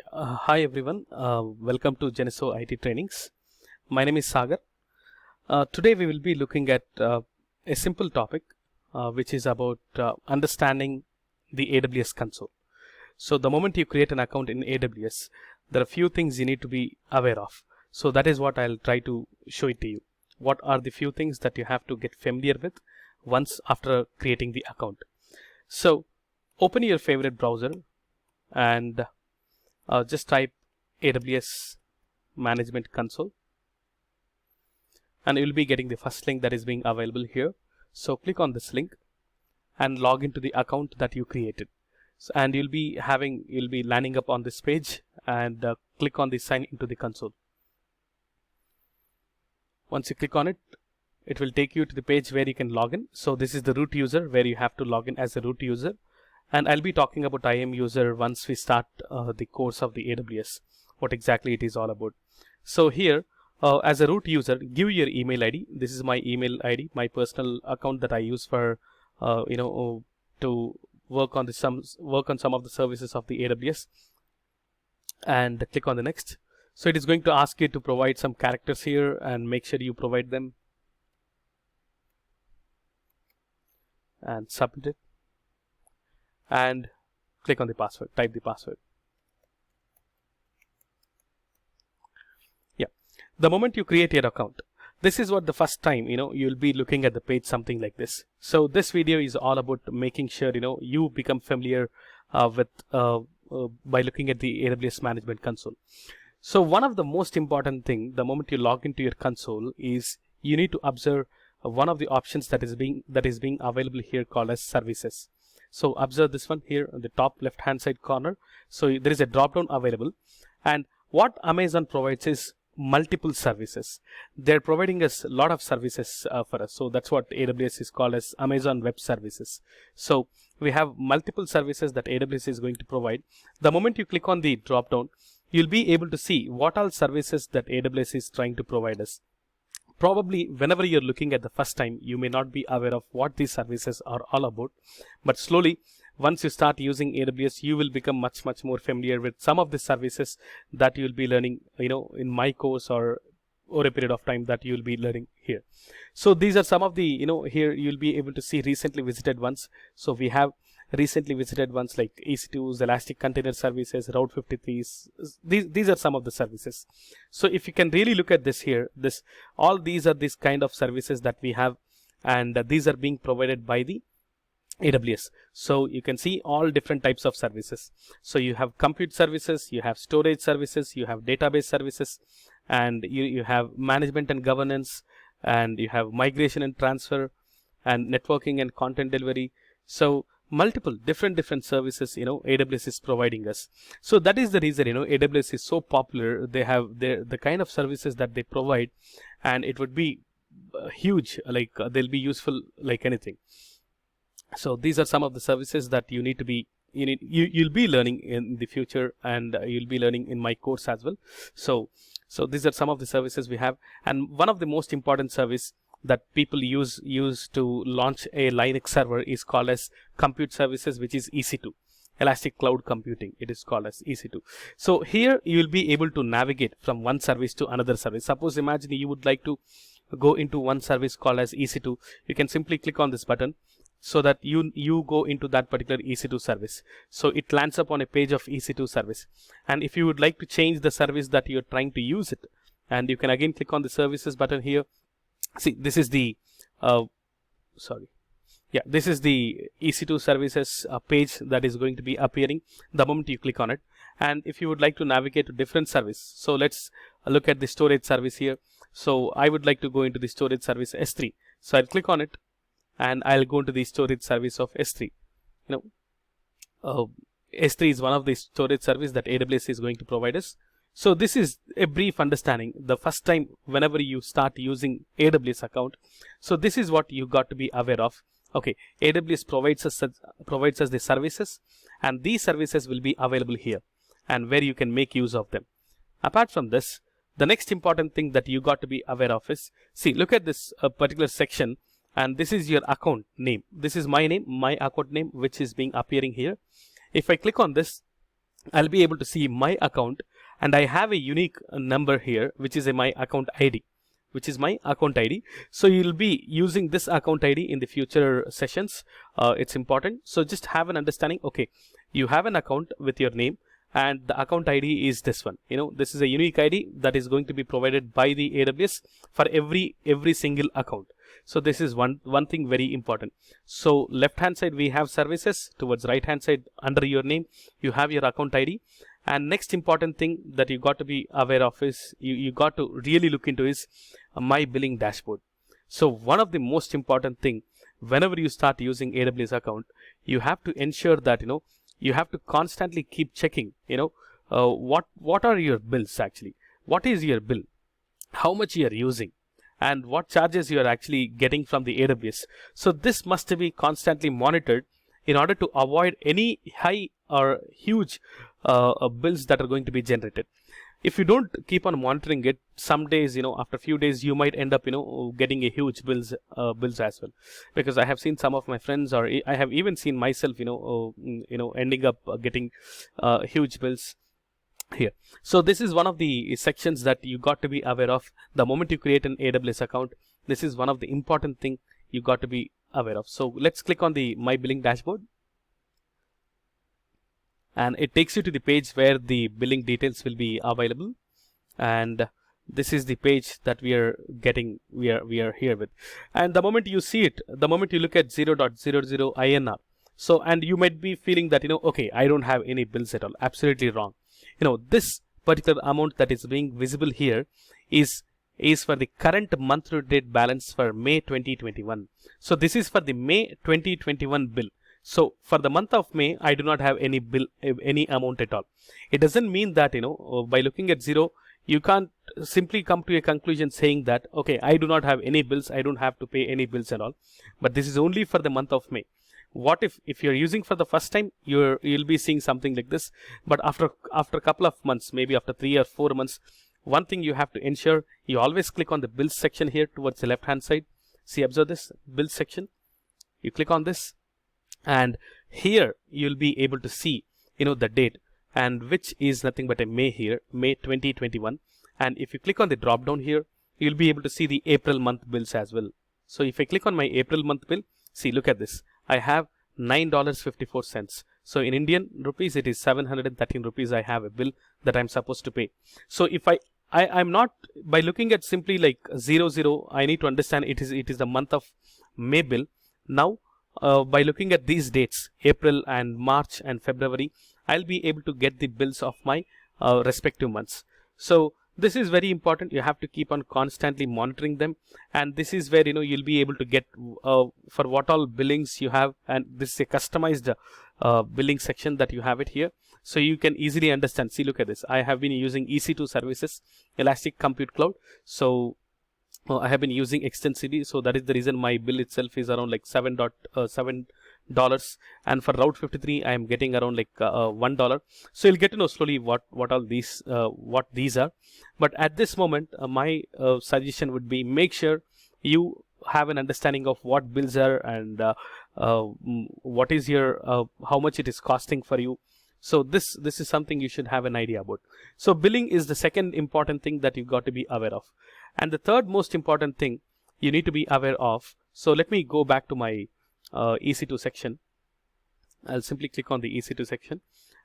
Hi everyone, welcome to Geneso IT Trainings. My name is Sagar. Today we will be looking at a simple topic which is about understanding the AWS console. So the moment you create an account in AWS, there are a few things you need to be aware of. So that is what I'll try to show it to you. What are the few things that you have to get familiar with once after creating the account? So open your favorite browser and just type AWS Management Console, and you will be getting the first link that is being available here. So click on this link and log into the account that you created. So, and you'll be landing up on this page, and click on the sign into the console. Once you click on it, it will take you to the page where you can log in. So this is the root user where you have to log in as a root user. And I'll be talking about IAM user once we start the course of the AWS, what exactly it is all about. So here, as a root user, give your email ID. This is my email ID, my personal account that I use for, to work on some of the services of the AWS. And click on the next. So it is going to ask you to provide some characters here, and make sure you provide them. And submit it. And click on the password, type the password. Yeah, the moment you create your account, this is what the first time you'll be looking at the page something like this. So this video is all about making sure you become familiar with by looking at the AWS Management Console. So one of the most important thing the moment you log into your console is you need to observe one of the options that is being available here called as services. So observe this one here on the top left hand side corner. So there is a drop down available, and what Amazon provides is multiple services. They're providing us a lot of services for us. So that's what AWS is called as Amazon Web Services. So we have multiple services that AWS is going to provide. The moment you click on the drop down, you'll be able to see what all services that AWS is trying to provide us. Probably whenever you're looking at the first time, you may not be aware of what these services are all about, but slowly once you start using AWS, you will become much more familiar with some of the services that you'll be learning in my course or over a period of time that you'll be learning here. So these are some of the here you'll be able to see recently visited ones. So we have recently visited ones like EC2s, Elastic Container Services, Route 53s. These are some of the services. So if you can really look at this here, all these are these kind of services that we have, and these are being provided by the AWS. So you can see all different types of services. So you have compute services, you have storage services, you have database services, and you have management and governance, and you have migration and transfer, and networking and content delivery. So multiple different services AWS is providing us. So that is the reason AWS is so popular. They have the kind of services that they provide, and it would be huge, like they'll be useful like anything. So these are some of the services that you need to be you'll be learning in the future, and you'll be learning in my course as well. So these are some of the services we have, and one of the most important service that people use to launch a Linux server is called as compute services, which is EC2, Elastic Cloud Computing. It is called as EC2. So here you will be able to navigate from one service to another service. Suppose imagine you would like to go into one service called as EC2. You can simply click on this button, so that you go into that particular EC2 service. So it lands up on a page of EC2 service, and if you would like to change the service that you're trying to use it, and you can again click on the services button here. See, this is the this is the EC2 services page that is going to be appearing the moment you click on it. And if you would like to navigate to different service, so let's look at the storage service here. So I would like to go into the storage service S3. So I'll click on it, and I'll go into the storage service of S3. S3 is one of the storage service that AWS is going to provide us. So this is a brief understanding the first time whenever you start using AWS account. So this is what you got to be aware of. Okay, AWS provides us the services, and these services will be available here, and where you can make use of them. Apart from this, the next important thing that you got to be aware of is, see, look at this particular section, and this is your account name. This is my name, my account name, which is being appearing here. If I click on this, I'll be able to see my account, and I have a unique number here, which is my account ID, So you'll be using this account ID in the future sessions. It's important. So just have an understanding. Okay, you have an account with your name, and the account ID is this one. This is a unique ID that is going to be provided by the AWS for every single account. So this is one thing very important. So left hand side we have services, towards right hand side under your name you have your account ID. And next important thing that you got to be aware of is you got to really look into is my billing dashboard. So one of the most important thing, whenever you start using AWS account, you have to ensure that you have to constantly keep checking what are your bills actually, what is your bill, how much you are using, and what charges you are actually getting from the AWS. So this must be constantly monitored in order to avoid any high or huge bills that are going to be generated. If you don't keep on monitoring it, some days, after a few days, you might end up, getting a huge bills as well. Because I have seen some of my friends, or I have even seen myself, ending up getting huge bills here. So this is one of the sections that you got to be aware of. The moment you create an AWS account, this is one of the important thing you got to be aware of. So let's click on the My Billing Dashboard. And it takes you to the page where the billing details will be available, and this is the page that we are here with. And the moment you see it, the moment you look at 0.00 INR, so, and you might be feeling that okay, I don't have any bills at all. Absolutely wrong. This particular amount that is being visible here is for the current month to date balance for May 2021. So this is for the May 2021 bill. So for the month of May, I do not have any bill, any amount at all. It doesn't mean that by looking at 0, you can't simply come to a conclusion saying that okay, I do not have any bills, I don't have to pay any bills at all. But this is only for the month of May. What if you're using for the first time, you'll be seeing something like this. But after a couple of months, maybe after 3 or 4 months, one thing you have to ensure, you always click on the bills section here towards the left hand side. See, observe this bills section. You click on this, and here you'll be able to see the date, and which is nothing but a May here, May 2021. And if you click on the drop down here, you'll be able to see the April month bills as well. So if I click on my April month bill, see, look at this, I have $9.54. So in Indian rupees, it is 713 rupees. I have a bill that I'm supposed to pay. So if I'm not, by looking at simply like 00, I need to understand it is the month of May bill. Now by looking at these dates, April and March and February, I'll be able to get the bills of my respective months. So this is very important. You have to keep on constantly monitoring them, and this is where you'll be able to get for what all billings you have, and this is a customized billing section that you have it here, so you can easily understand. See, look at this. I have been using EC2 services, Elastic Compute Cloud. So I have been using extensively, so that is the reason my bill itself is around like $7, and for Route 53 I am getting around like $1. So you'll get to know slowly what all these what these are. But at this moment, my suggestion would be, make sure you have an understanding of what bills are, and what is your how much it is costing for you. So this is something you should have an idea about. So billing is the second important thing that you've got to be aware of. And the third most important thing you need to be aware of. So let me go back to my EC2 section. I'll simply click on the EC2 section.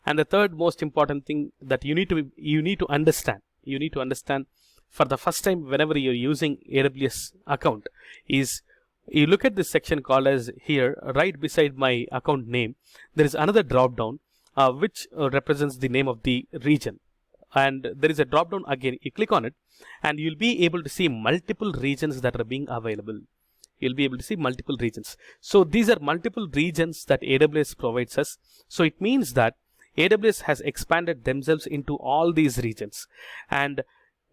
And the third most important thing that you need to understand for the first time whenever you're using AWS account is, you look at this section called as here, right beside my account name, there is another drop down which represents the name of the region. And there is a drop down again. You click on it, and you'll be able to see multiple regions that are being available. You'll be able to see multiple regions. So these are multiple regions that AWS provides us. So it means that AWS has expanded themselves into all these regions, and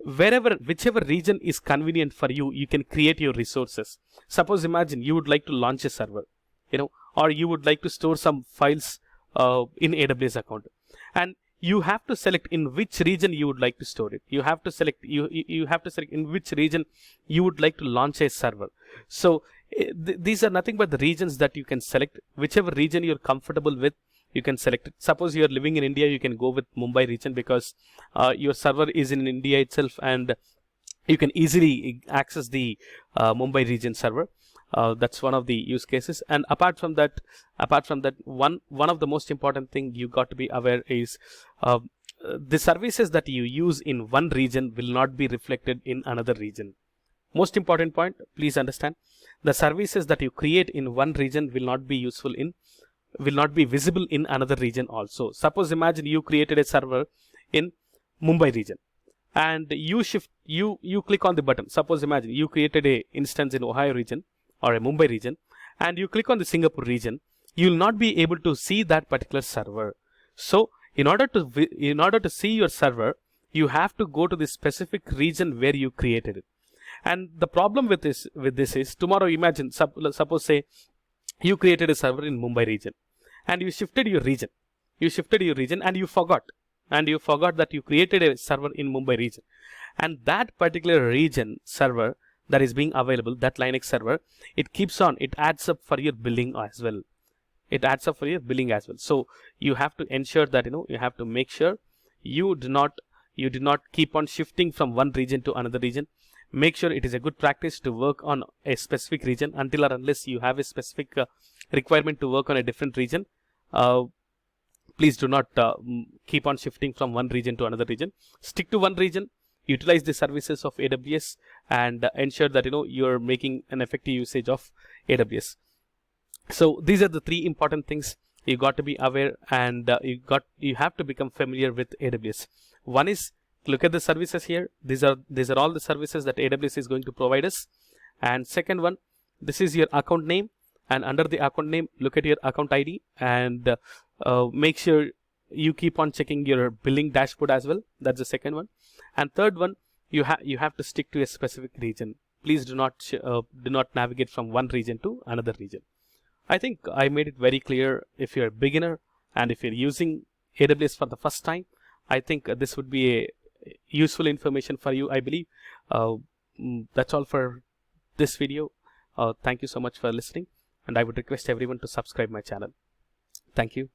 whichever region is convenient for you, you can create your resources. Suppose, imagine you would like to launch a server, or you would like to store some files in AWS account, and you have to select in which region you would like to store it. You have to select in which region you would like to launch a server. So these are nothing but the regions that you can select. Whichever region you're comfortable with, you can select it. Suppose you are living in India, you can go with Mumbai region because your server is in India itself, and you can easily access the Mumbai region server. That's one of the use cases. And apart from that, one of the most important thing you got to be aware is the services that you use in one region will not be reflected in another region. Most important point, please understand, the services that you create in one region will not be visible in another region also. Suppose imagine you created a server in Mumbai region, and you click on the button. Suppose imagine you created a instance in Ohio region or a Mumbai region, and you click on the Singapore region, you will not be able to see that particular server. So in order to see your server, you have to go to the specific region where you created it. And the problem with this is, tomorrow imagine, suppose say you created a server in Mumbai region, and you shifted your region, and you forgot that you created a server in Mumbai region, and that particular region server that is being available, that Linux server, it adds up for your billing as well. So you have to ensure that you have to make sure you do not keep on shifting from one region to another region. Make sure it is a good practice to work on a specific region until or unless you have a specific requirement to work on a different region. Please do not keep on shifting from one region to another region. Stick to one region, utilize the services of AWS, and ensure that you're making an effective usage of AWS. So these are the three important things you got to be aware, and you have to become familiar with AWS. One is, look at the services here. These are all the services that AWS is going to provide us. And second one, this is your account name, and under the account name, look at your account ID, and make sure you keep on checking your billing dashboard as well. That's the second one. And third one, you have to stick to a specific region. Please do not navigate from one region to another region. I think I made it very clear. If you're a beginner and if you're using AWS for the first time, I think this would be a useful information for you, I believe. That's all for this video. Thank you so much for listening, and I would request everyone to subscribe my channel. Thank you.